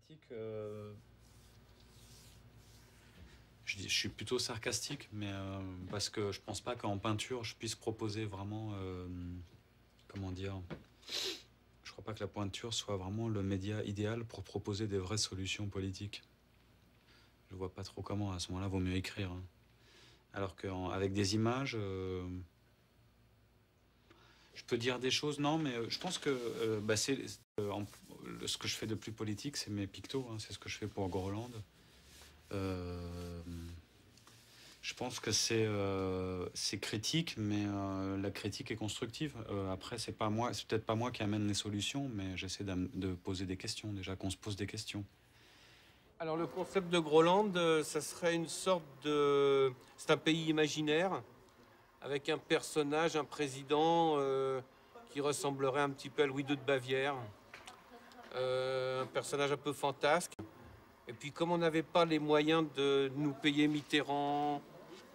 politique, je suis plutôt sarcastique, mais parce que je pense pas qu'en peinture je puisse proposer vraiment, comment dire, je crois pas que la peinture soit vraiment le média idéal pour proposer des vraies solutions politiques. Je vois pas trop comment. À ce moment-là, vaut mieux écrire, hein. Alors qu'avec des images, je peux dire des choses, non, mais je pense que ce que je fais de plus politique, c'est mes pictos, hein, c'est ce que je fais pour Groland. Je pense que c'est critique, mais la critique est constructive. Après, c'est peut-être pas moi qui amène les solutions, mais j'essaie de poser des questions, déjà qu'on se pose des questions. Alors le concept de Groland, ça serait une sorte de... C'est un pays imaginaire, avec un personnage, un président qui ressemblerait un petit peu à Louis II de Bavière. Un personnage un peu fantasque. Et puis comme on n'avait pas les moyens de nous payer Mitterrand,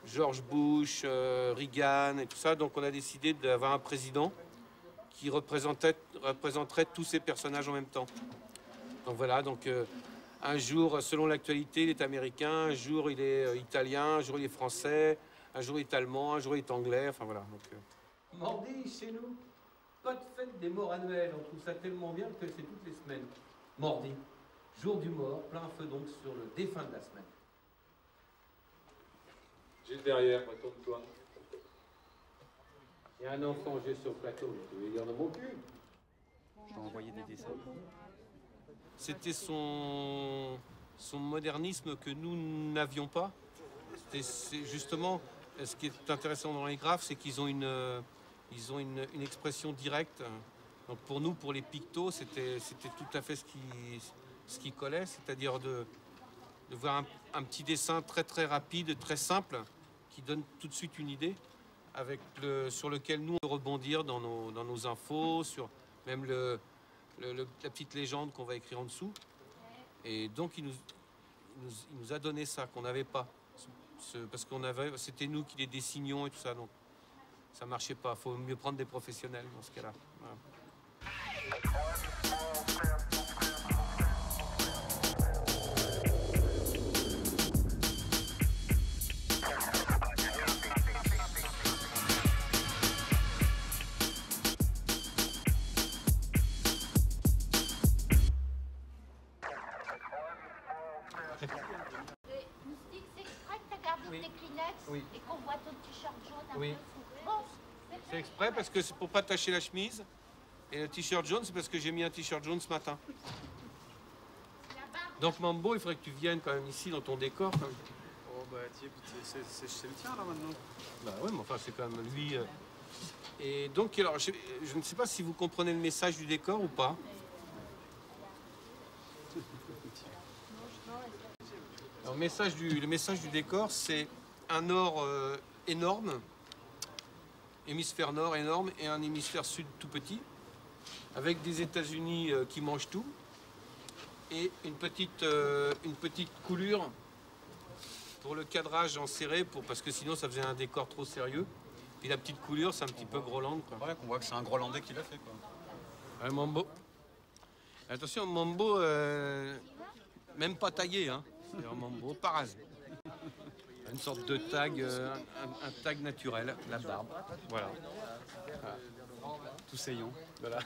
George Bush, Reagan et tout ça, donc on a décidé d'avoir un président qui représenterait tous ces personnages en même temps. Donc voilà, un jour, selon l'actualité, il est américain, un jour il est italien, un jour il est français, un jour il est allemand, un jour il est anglais, enfin voilà. Mardi, chez nous, pas de fête des morts annuelles, on trouve ça tellement bien que c'est toutes les semaines. Mardi, jour du mort, plein feu donc sur le défunt de la semaine. Juste derrière, retourne-toi. Il y a un enfant juste sur le plateau, tu veux dire dans mon cul. Je vais envoyer des dessins. C'était son modernisme que nous n'avions pas. C'est justement, ce qui est intéressant dans les graphes, c'est qu'ils ont une expression directe. Donc pour nous, pour les pictos, c'était tout à fait ce qui collait, c'est-à-dire de voir un petit dessin très très rapide, très simple, qui donne tout de suite une idée, sur lequel nous on peut rebondir dans nos infos, sur même la petite légende qu'on va écrire en dessous. Et donc il nous a donné ça qu'on n'avait pas. Parce c'était nous qui les dessinions et tout ça, donc ça marchait pas. Il faut mieux prendre des professionnels dans ce cas-là. Voilà. Moustique, c'est exprès que t'as gardé Oui. tes Kleenex Oui. et qu'on voit ton t-shirt jaune un Oui. peu. Bon, C'est exprès parce que c'est pour pas tacher la chemise. Et le t-shirt jaune, c'est parce que j'ai mis un t-shirt jaune ce matin. Donc Mambo, il faudrait que tu viennes quand même ici dans ton décor. Quand même. Oh bah tiens, c'est le tien là maintenant. Bah ouais, mais enfin c'est quand même lui. Et donc alors, je ne sais pas si vous comprenez le message du décor ou pas. Alors, le message du décor, c'est un nord énorme, hémisphère nord énorme et un hémisphère sud tout petit, avec des États-Unis qui mangent tout et une petite coulure pour le cadrage en serré, parce que sinon ça faisait un décor trop sérieux. Puis la petite coulure, c'est un petit peu Groland, quoi. Ouais, qu'on voit que c'est un Grolandais qui l'a fait, quoi. Un Mambo. Attention, Mambo, même pas taillé, hein. C'est un Mambo parase. Une sorte de tag, un tag naturel, la barbe. Voilà. Tout saillant. Voilà.